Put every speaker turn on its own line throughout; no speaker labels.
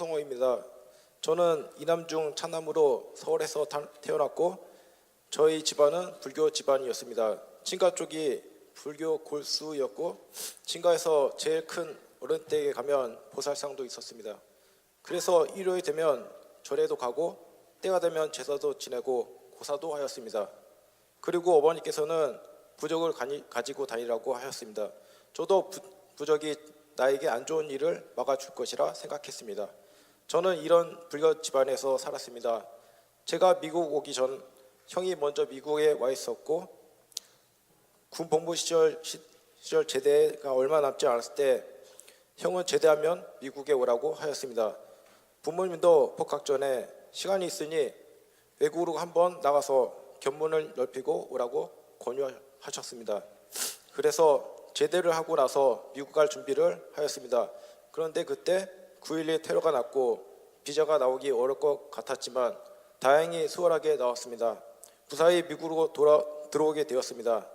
성호입니다. 저는 이남중 차남으로 서울에서 태어났고 저희 집안은 불교 집안이었습니다. 친가 쪽이 불교 골수였고 친가에서 제일 큰 어른 댁에 가면 보살상도 있었습니다. 그래서 일요일 되면 절에도 가고 때가 되면 제사도 지내고 고사도 하였습니다. 그리고 어머니께서는 부적을 가지고 다니라고 하였습니다. 저도 부적이 나에게 안 좋은 일을 막아줄 것이라 생각했습니다. 저는 이런 불교 집안에서 살았습니다. 제가 미국 오기 전 형이 먼저 미국에 와 있었고 군 복무 시절 제대가 얼마 남지 않았을 때 형은 제대하면 미국에 오라고 하였습니다. 부모님도 복학 전에 시간이 있으니 외국으로 한번 나가서 견문을 넓히고 오라고 권유하셨습니다. 그래서 제대를 하고 나서 미국 갈 준비를 하였습니다. 그런데 그때 9.11 테러가 났고 비자가 나오기 어려울 것 같았지만 다행히 수월하게 나왔습니다. 무사히 미국으로 들어오게 되었습니다.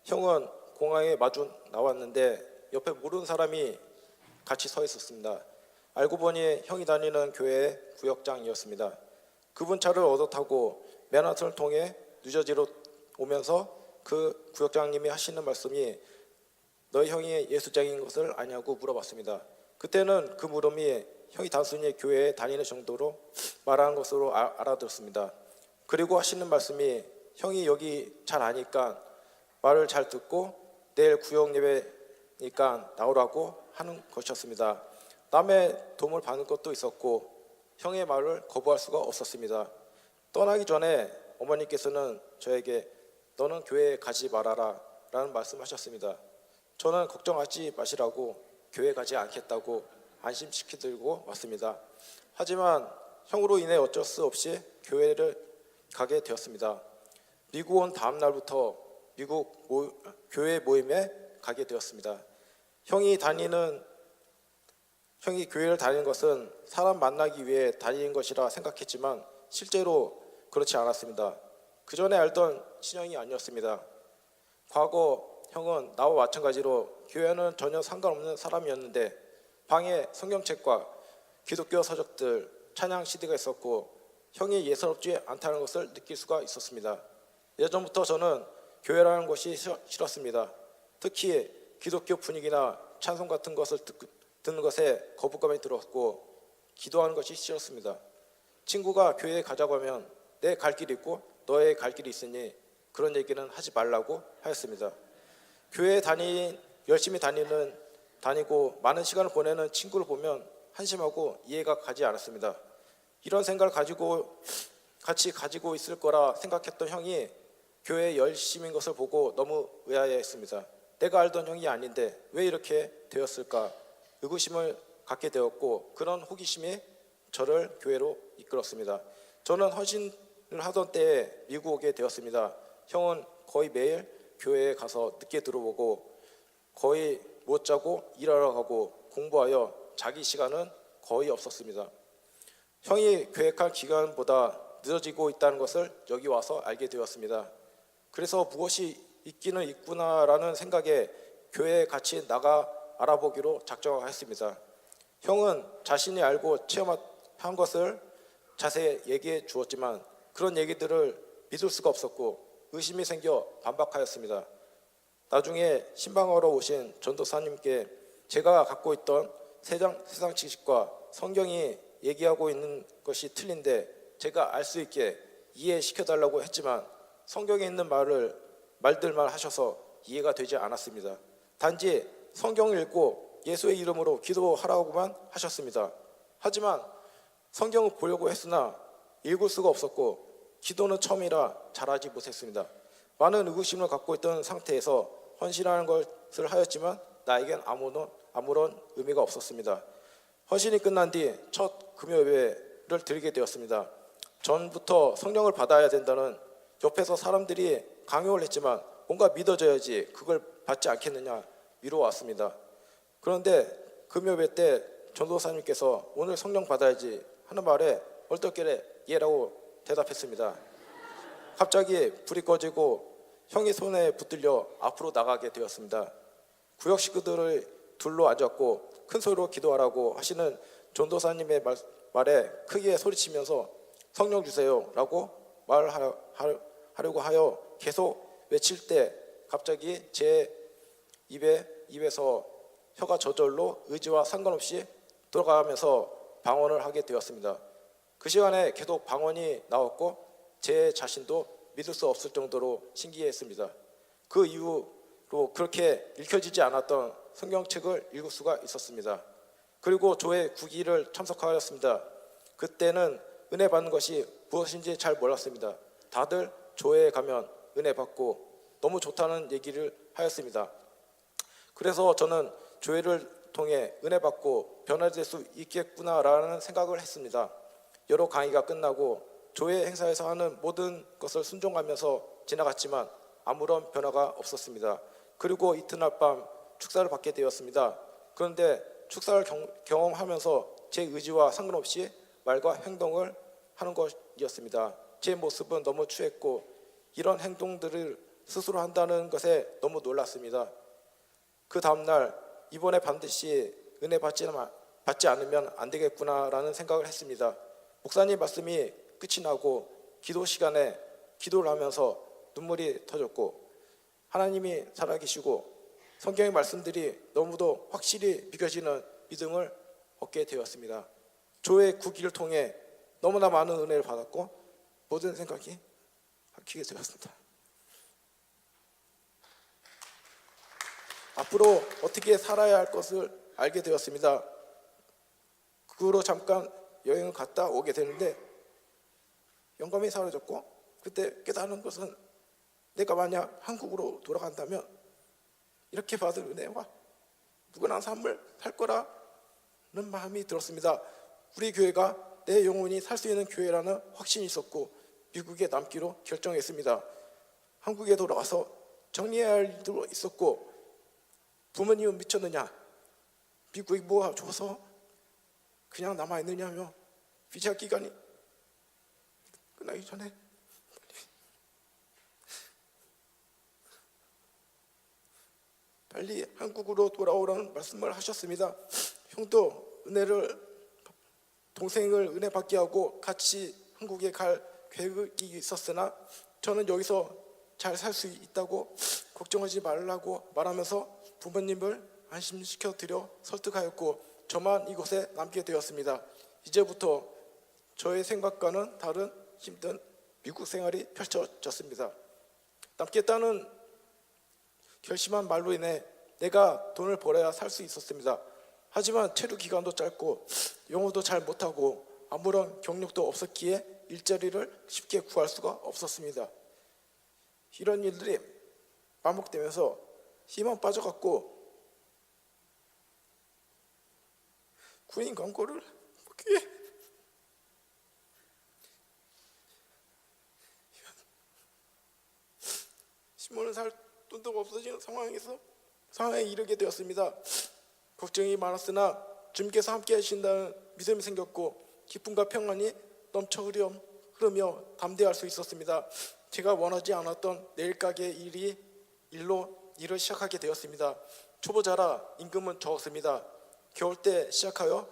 형은 공항에 마주 나왔는데 옆에 모르는 사람이 같이 서 있었습니다. 알고 보니 형이 다니는 교회의 구역장이었습니다. 그분 차를 얻어 타고 맨하튼을 통해 뉴저지로 오면서 그 구역장님이 하시는 말씀이 너희 형이 예수장인 것을 아냐고 물어봤습니다. 그때는 그 물음이 형이 단순히 교회에 다니는 정도로 말하는 것으로 알아들었습니다. 그리고 하시는 말씀이 형이 여기 잘 아니까 말을 잘 듣고 내일 구역 예배니까 나오라고 하는 것이었습니다. 남의 도움을 받는 것도 있었고 형의 말을 거부할 수가 없었습니다. 떠나기 전에 어머니께서는 저에게 너는 교회에 가지 말아라 라는 말씀하셨습니다. 저는 걱정하지 마시라고 교회 가지 않겠다고 안심시키고 왔습니다. 하지만 형으로 인해 어쩔 수 없이 교회를 가게 되었습니다. 미국 온 다음 날부터 미국 교회 모임에 가게 되었습니다. 형이 교회를 다니는 것은 사람 만나기 위해 다니는 것이라 생각했지만 실제로 그렇지 않았습니다. 그 전에 알던 신형이 아니었습니다. 과거 형은 나와 마찬가지로 교회는 전혀 상관없는 사람이었는데 방에 성경책과 기독교 서적들, 찬양 CD가 있었고 형이 예사롭지 않다는 것을 느낄 수가 있었습니다. 예전부터 저는 교회라는 것이 싫었습니다. 특히 기독교 분위기나 찬송 같은 것을 듣는 것에 거부감이 들었고 기도하는 것이 싫었습니다. 친구가 교회에 가자고 하면 내 갈 길이 있고 너의 갈 길이 있으니 그런 얘기는 하지 말라고 하였습니다. 교회에 열심히 다니고 많은 시간을 보내는 친구를 보면 한심하고 이해가 가지 않았습니다. 이런 생각을 같이 가지고 있을 거라 생각했던 형이 교회에 열심인 것을 보고 너무 의아해했습니다. 내가 알던 형이 아닌데 왜 이렇게 되었을까? 의구심을 갖게 되었고 그런 호기심이 저를 교회로 이끌었습니다. 저는 헌신을 하던 때에 미국 오게 되었습니다. 형은 거의 매일 교회에 가서 늦게 들어오고 거의 못 자고 일하러 가고 공부하여 자기 시간은 거의 없었습니다. 형이 계획한 기간보다 늦어지고 있다는 것을 여기 와서 알게 되었습니다. 그래서 무엇이 있기는 있구나라는 생각에 교회에 같이 나가 알아보기로 작정하였습니다. 형은 자신이 알고 체험한 것을 자세히 얘기해 주었지만 그런 얘기들을 믿을 수가 없었고 의심이 생겨 반박하였습니다. 나중에 신방하러 오신 전도사님께 제가 갖고 있던 세상 지식과 성경이 얘기하고 있는 것이 틀린데 제가 알 수 있게 이해시켜달라고 했지만 성경에 있는 말들만 하셔서 이해가 되지 않았습니다. 단지 성경을 읽고 예수의 이름으로 기도하라고만 하셨습니다. 하지만 성경을 보려고 했으나 읽을 수가 없었고 기도는 처음이라 잘하지 못했습니다. 많은 의구심을 갖고 있던 상태에서 헌신하는 것을 하였지만 나에겐 아무런 의미가 없었습니다. 헌신이 끝난 뒤 첫 금요예배를 드리게 되었습니다. 전부터 성령을 받아야 된다는 옆에서 사람들이 강요를 했지만 뭔가 믿어져야지 그걸 받지 않겠느냐 미뤄왔습니다. 그런데 금요예배 때 전도사님께서 오늘 성령 받아야지 하는 말에 얼떨결에 예라고 대답했습니다. 갑자기 불이 꺼지고 형이 손에 붙들려 앞으로 나가게 되었습니다. 구역 식구들을 둘러 앉았고 큰 소리로 기도하라고 하시는 전도사님의 말에 크게 소리치면서 성령 주세요라고 말하려고 하여 계속 외칠 때 갑자기 제 입에서 혀가 저절로 의지와 상관없이 돌아가면서 방언을 하게 되었습니다. 그 시간에 계속 방언이 나왔고 제 자신도 믿을 수 없을 정도로 신기했습니다. 그 이후로 그렇게 읽혀지지 않았던 성경책을 읽을 수가 있었습니다. 그리고 조회 9기를 참석하였습니다. 그때는 은혜 받는 것이 무엇인지 잘 몰랐습니다. 다들 조회에 가면 은혜 받고 너무 좋다는 얘기를 하였습니다. 그래서 저는 조회를 통해 은혜 받고 변화될 수 있겠구나라는 생각을 했습니다. 여러 강의가 끝나고 조회 행사에서 하는 모든 것을 순종하면서 지나갔지만 아무런 변화가 없었습니다. 그리고 이튿날 밤 축사를 받게 되었습니다. 그런데 축사를 경험하면서 제 의지와 상관없이 말과 행동을 하는 것이었습니다. 제 모습은 너무 추했고 이런 행동들을 스스로 한다는 것에 너무 놀랐습니다. 그 다음날 이번에 반드시 은혜 받지 않으면 안 되겠구나라는 생각을 했습니다. 목사님 말씀이 끝이 나고 기도 시간에 기도를 하면서 눈물이 터졌고 하나님이 살아계시고 성경의 말씀들이 너무도 확실히 비춰지는 믿음을 얻게 되었습니다. 조회 9기를 통해 너무나 많은 은혜를 받았고 모든 생각이 바뀌게 되었습니다. 앞으로 어떻게 살아야 할 것을 알게 되었습니다. 그 후로 잠깐 여행을 갔다 오게 되는데 영감이 사라졌고 그때 깨달은 것은 내가 만약 한국으로 돌아간다면 이렇게 받을 은혜와 누구나 삶을 살 거라는 마음이 들었습니다. 우리 교회가 내 영혼이 살 수 있는 교회라는 확신이 있었고 미국에 남기로 결정했습니다. 한국에 돌아와서 정리해야 할 일도 있었고 부모님은 미쳤느냐, 미국이 뭐가 좋아서 그냥 남아있느냐며 비자 기간이 끝나기 전에 빨리 한국으로 돌아오라는 말씀을 하셨습니다. 형도 동생을 은혜 받게 하고 같이 한국에 갈 계획이 있었으나 저는 여기서 잘 살 수 있다고 걱정하지 말라고 말하면서 부모님을 안심시켜 드려 설득하였고 저만 이곳에 남게 되었습니다. 이제부터 저의 생각과는 다른 힘든 미국 생활이 펼쳐졌습니다. 남겠다는 결심한 말로 인해 내가 돈을 벌어야 살 수 있었습니다. 하지만 체류 기간도 짧고 영어도 잘 못하고 아무런 경력도 없었기에 일자리를 쉽게 구할 수가 없었습니다. 이런 일들이 반복되면서 희망 빠져갔고 군인 광고를 보기에 신문을 살 돈도 없어지는 상황에 이르게 되었습니다. 걱정이 많았으나 주님께서 함께 하신다는 믿음이 생겼고 기쁨과 평안이 넘쳐 흐르며 담대할 수 있었습니다. 제가 원하지 않았던 내일 가게 일을 시작하게 되었습니다. 초보자라 임금은 적었습니다. 겨울 때 시작하여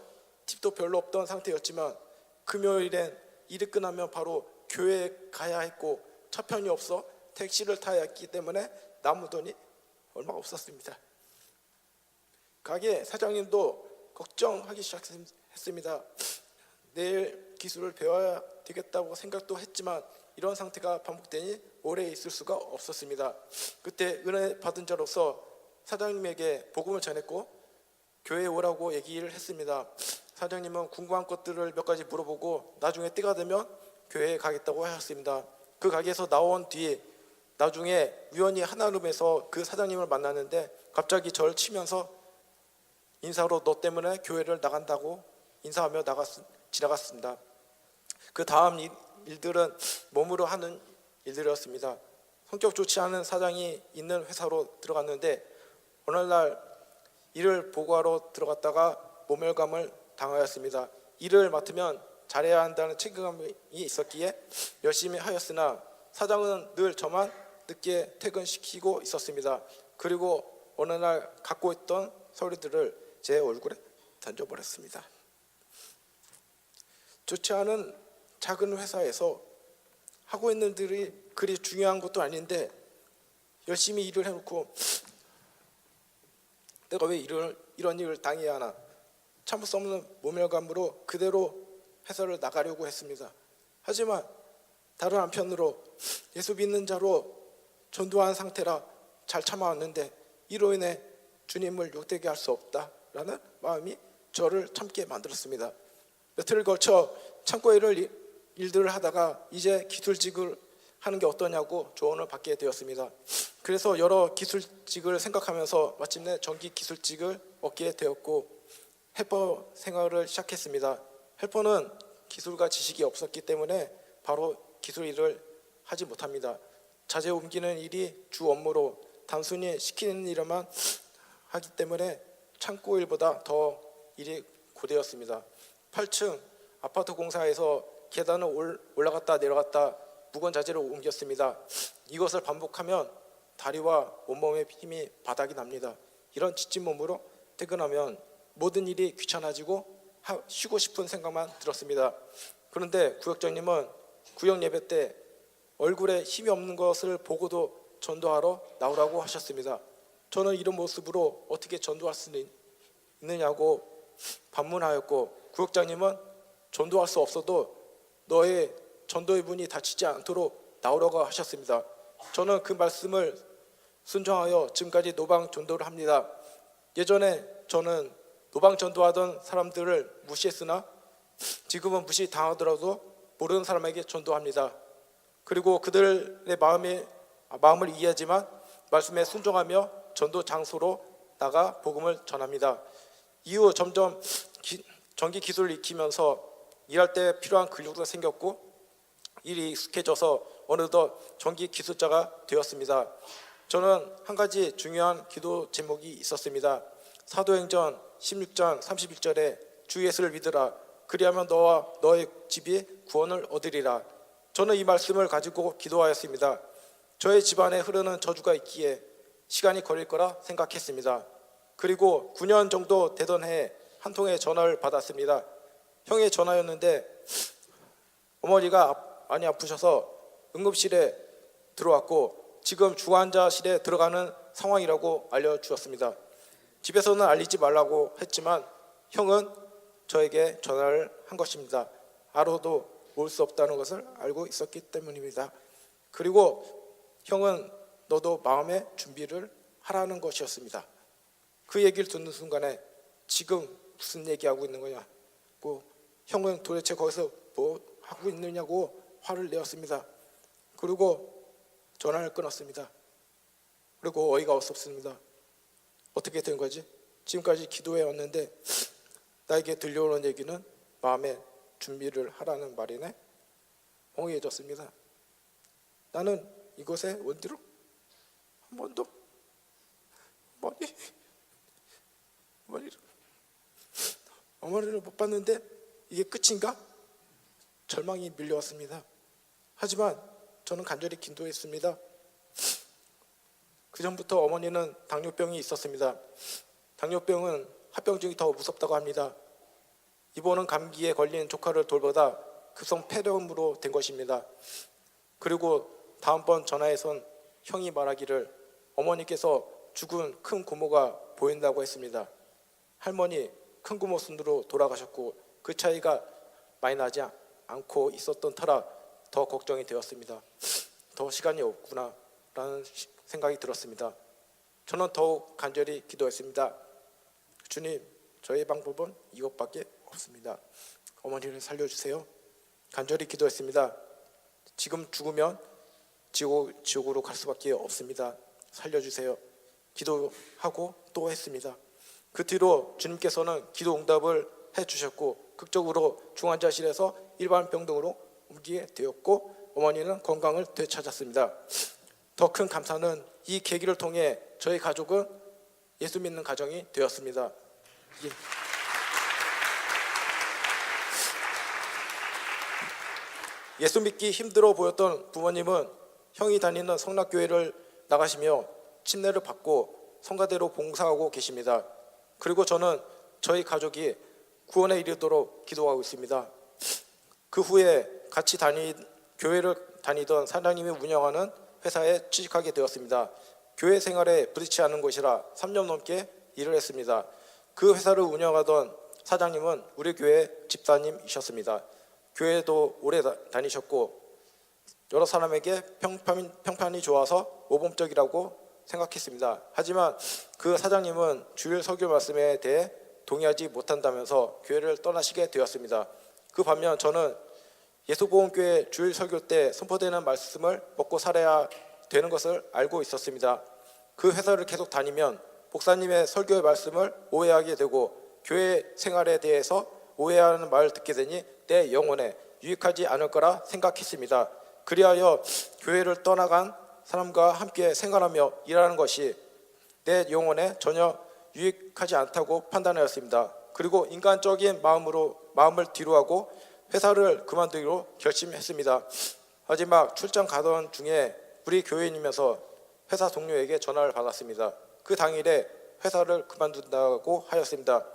팁도 별로 없던 상태였지만 금요일엔 일이 끝나면 바로 교회에 가야 했고 차편이 없어 택시를 타야 했기 때문에 남은 돈이 얼마 없었습니다. 가게 사장님도 걱정하기 시작했습니다. 내일 기술을 배워야 되겠다고 생각도 했지만 이런 상태가 반복되니 오래 있을 수가 없었습니다. 그때 은혜 받은 자로서 사장님에게 복음을 전했고 교회에 오라고 얘기를 했습니다. 사장님은 궁금한 것들을 몇 가지 물어보고 나중에 때가 되면 교회에 가겠다고 하셨습니다. 그 가게에서 나온 뒤 나중에 우연히 하나룸에서 그 사장님을 만났는데 갑자기 저를 치면서 인사로 너 때문에 교회를 나간다고 인사하며 지나갔습니다. 그 다음 일들은 몸으로 하는 일들이었습니다. 성격 좋지 않은 사장이 있는 회사로 들어갔는데 어느 날 일을 보고하러 들어갔다가 모멸감을 당하였습니다. 일을 맡으면 잘해야 한다는 책임감이 있었기에 열심히 하였으나 사장은 늘 저만 늦게 퇴근시키고 있었습니다. 그리고 어느 날 갖고 있던 서류들을 제 얼굴에 던져버렸습니다. 좋지 않은 작은 회사에서 하고 있는 일이 그리 중요한 것도 아닌데 열심히 일을 해놓고 내가 왜 이런 일을 당해야 하나, 참을 수 없는 모멸감으로 그대로 회사를 나가려고 했습니다. 하지만 다른 한편으로 예수 믿는 자로 전도한 상태라 잘 참아왔는데 이로 인해 주님을 욕되게 할 수 없다라는 마음이 저를 참게 만들었습니다. 며칠을 걸쳐 창고 일들을 하다가 이제 기술직을 하는 게 어떠냐고 조언을 받게 되었습니다. 그래서 여러 기술직을 생각하면서 마침내 전기 기술직을 얻게 되었고 헬퍼 생활을 시작했습니다. 헬퍼는 기술과 지식이 없었기 때문에 바로 기술 일을 하지 못합니다. 자재 옮기는 일이 주 업무로 단순히 시키는 일만 하기 때문에 창고 일보다 더 일이 고되었습니다. 8층 아파트 공사에서 계단을 올라갔다 내려갔다 무거운 자재를 옮겼습니다. 이것을 반복하면 다리와 온몸의 힘이 바닥이 납니다. 이런 지친 몸으로 퇴근하면 모든 일이 귀찮아지고 쉬고 싶은 생각만 들었습니다. 그런데 구역장님은 구역 예배 때 얼굴에 힘이 없는 것을 보고도 전도하러 나오라고 하셨습니다. 저는 이런 모습으로 어떻게 전도할 수 있느냐고 반문하였고 구역장님은 전도할 수 없어도 너의 전도의 분이 다치지 않도록 나오라고 하셨습니다. 저는 그 말씀을 순종하여 지금까지 노방 전도를 합니다. 예전에 저는 노방 전도하던 사람들을 무시했으나 지금은 무시당하더라도 모르는 사람에게 전도합니다. 그리고 그들의 마음을 이해하지만 말씀에 순종하며 전도 장소로 나가 복음을 전합니다. 이후 점점 전기 기술을 익히면서 일할 때 필요한 근육도 생겼고 일이 익숙해져서 어느덧 전기 기술자가 되었습니다. 저는 한 가지 중요한 기도 제목이 있었습니다. 사도행전 16장 31절에 주 예수를 믿으라 그리하면 너와 너의 집이 구원을 얻으리라. 저는 이 말씀을 가지고 기도하였습니다. 저의 집안에 흐르는 저주가 있기에 시간이 걸릴 거라 생각했습니다. 그리고 9년 정도 되던 해에 한 통의 전화를 받았습니다. 형의 전화였는데 어머니가 많이 아프셔서 응급실에 들어왔고 지금 중환자실에 들어가는 상황이라고 알려주었습니다. 집에서는 알리지 말라고 했지만 형은 저에게 전화를 한 것입니다. 알아도 올 수 없다는 것을 알고 있었기 때문입니다. 그리고 형은 너도 마음의 준비를 하라는 것이었습니다. 그 얘기를 듣는 순간에 지금 무슨 얘기하고 있는 거냐고 형은 도대체 거기서 뭐 하고 있느냐고 화를 내었습니다. 그리고 전화를 끊었습니다. 그리고 어이가 없었습니다. 어떻게 된 거지? 지금까지 기도해 왔는데 나에게 들려오는 얘기는 마음의 준비를 하라는 말이네. 엉해졌습니다. 나는 이곳에 온 뒤로 한 번도 어머니를 못 봤는데 이게 끝인가? 절망이 밀려왔습니다. 하지만 저는 간절히 기도했습니다. 그 전부터 어머니는 당뇨병이 있었습니다. 당뇨병은 합병증이 더 무섭다고 합니다. 이번은 감기에 걸린 조카를 돌보다 급성 폐렴으로 된 것입니다. 그리고 다음번 전화에선 형이 말하기를 어머니께서 죽은 큰 고모가 보인다고 했습니다. 할머니 큰 고모 순으로 돌아가셨고 그 차이가 많이 나지 않고 있었던 터라 더 걱정이 되었습니다. 더 시간이 없구나 라는 생각이 들었습니다. 저는 더욱 간절히 기도했습니다. 주님, 저의 방법은 이것밖에 없습니다. 어머니를 살려주세요. 간절히 기도했습니다. 지금 죽으면 지옥으로 갈 수밖에 없습니다. 살려주세요. 기도하고 또 했습니다. 그 뒤로 주님께서는 기도 응답을 해주셨고 극적으로 중환자실에서 일반 병동으로 옮기게 되었고 어머니는 건강을 되찾았습니다. 더 큰 감사는 이 계기를 통해 저희 가족은 예수 믿는 가정이 되었습니다. 예수 믿기 힘들어 보였던 부모님은 형이 다니는 성락교회를 나가시며 침례를 받고 성가대로 봉사하고 계십니다. 그리고 저는 저희 가족이 구원에 이르도록 기도하고 있습니다. 그 후에 같이 교회를 다니던 사장님이 운영하는 회사에 취직하게 되었습니다. 교회 생활에 부딪히지 않은 곳이라 3년 넘게 일을 했습니다. 그 회사를 운영하던 사장님은 우리 교회 집사님이셨습니다. 교회도 오래 다니셨고 여러 사람에게 평판이 좋아서 모범적이라고 생각했습니다. 하지만 그 사장님은 주일 설교 말씀에 대해 동의하지 못한다면서 교회를 떠나시게 되었습니다. 그 반면 저는 예수보험교회 주일 설교 때 선포되는 말씀을 먹고 살아야 되는 것을 알고 있었습니다. 그 회사를 계속 다니면 목사님의 설교의 말씀을 오해하게 되고 교회 생활에 대해서 오해하는 말을 듣게 되니 내 영혼에 유익하지 않을 거라 생각했습니다. 그리하여 교회를 떠나간 사람과 함께 생활하며 일하는 것이 내 영혼에 전혀 유익하지 않다고 판단하였습니다. 그리고 인간적인 마음을 뒤로하고 회사를 그만두기로 결심했습니다. 마지막 출장 가던 중에 우리 교회인이면서 회사 동료에게 전화를 받았습니다. 그 당일에 회사를 그만둔다고 하였습니다.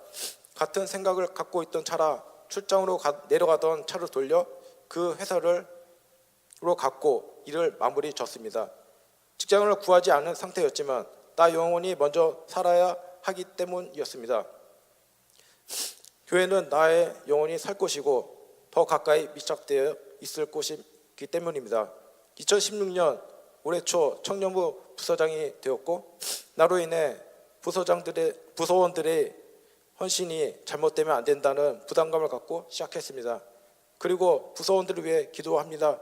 같은 생각을 갖고 있던 차라 출장으로 내려가던 차를 돌려 그 회사로 갔고 일을 마무리 졌습니다. 직장을 구하지 않은 상태였지만 나 영혼이 먼저 살아야 하기 때문이었습니다. 교회는 나의 영혼이 살 곳이고 더 가까이 밀착되어 있을 곳이기 때문입니다. 2016년 올해 초 청년부 부서장이 되었고 나로 인해 부서원들의 헌신이 잘못되면 안 된다는 부담감을 갖고 시작했습니다. 그리고 부서원들을 위해 기도합니다.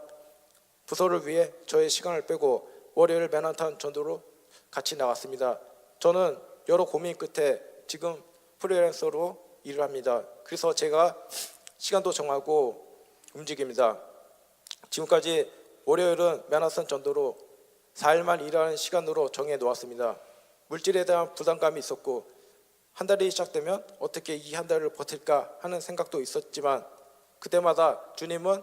부서를 위해 저의 시간을 빼고 월요일 맨하탄 전도로 같이 나갔습니다. 저는 여러 고민 끝에 지금 프리랜서로 일을 합니다. 그래서 제가 시간도 정하고 움직입니다. 지금까지 월요일은 맨하탄 전도로 4일만 일하는 시간으로 정해 놓았습니다. 물질에 대한 부담감이 있었고 한 달이 시작되면 어떻게 이 한 달을 버틸까 하는 생각도 있었지만 그때마다 주님은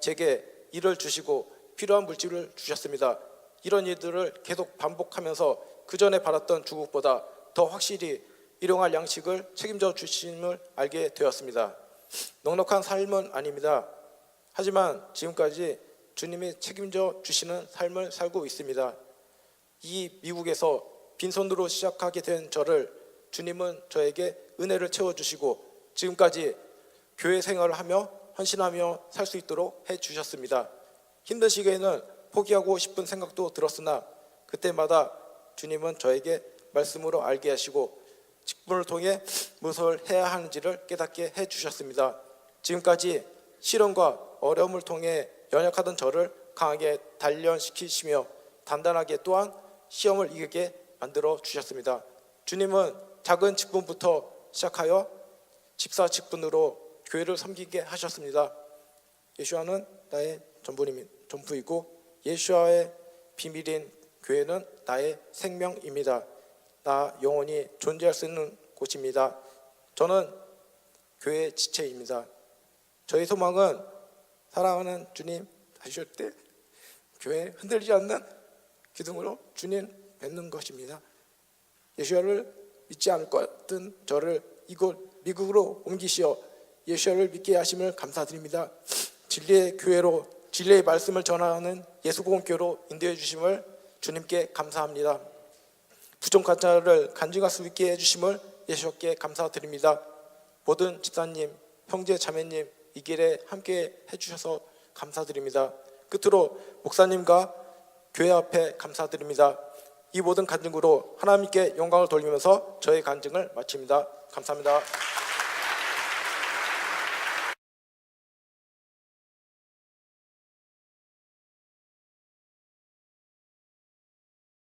제게 일을 주시고 필요한 물질을 주셨습니다. 이런 일들을 계속 반복하면서 그 전에 받았던 주국보다 더 확실히 일용할 양식을 책임져 주심을 알게 되었습니다. 넉넉한 삶은 아닙니다. 하지만 지금까지 주님이 책임져 주시는 삶을 살고 있습니다. 이 미국에서 빈손으로 시작하게 된 저를 주님은 저에게 은혜를 채워주시고 지금까지 교회 생활을 하며 헌신하며 살 수 있도록 해주셨습니다. 힘든 시기에는 포기하고 싶은 생각도 들었으나 그때마다 주님은 저에게 말씀으로 알게 하시고 직분을 통해 무엇을 해야 하는지를 깨닫게 해주셨습니다. 지금까지 시련과 어려움을 통해 연약하던 저를 강하게 단련시키시며 단단하게 또한 시험을 이기게 만들어 주셨습니다. 주님은 작은 직분부터 시작하여 집사 직분으로 교회를 섬기게 하셨습니다. 예수와는 나의 전부이고 예수와의 비밀인 교회는 나의 생명입니다. 나 영원히 존재할 수 있는 곳입니다. 저는 교회의 지체입니다. 저희 소망은 사랑하는 주님 다시 올 때 교회 흔들리지 않는 기둥으로 주님 뵙는 것입니다. 예수와를 믿지 않을 것 같은 저를 이곳 미국으로 옮기시어 예수와를 믿게 하심을 감사드립니다. 진리의 교회로 진리의 말씀을 전하는 예수공교로 인도해 주심을 주님께 감사합니다. 부족한 자를 간증할 수 있게 해주심을 예수께 감사드립니다. 모든 집사님, 형제, 자매님 이 길에 함께 해주셔서 감사드립니다. 끝으로 목사님과 교회 앞에 감사드립니다. 이 모든 간증으로 하나님께 영광을 돌리면서 저의 간증을 마칩니다. 감사합니다.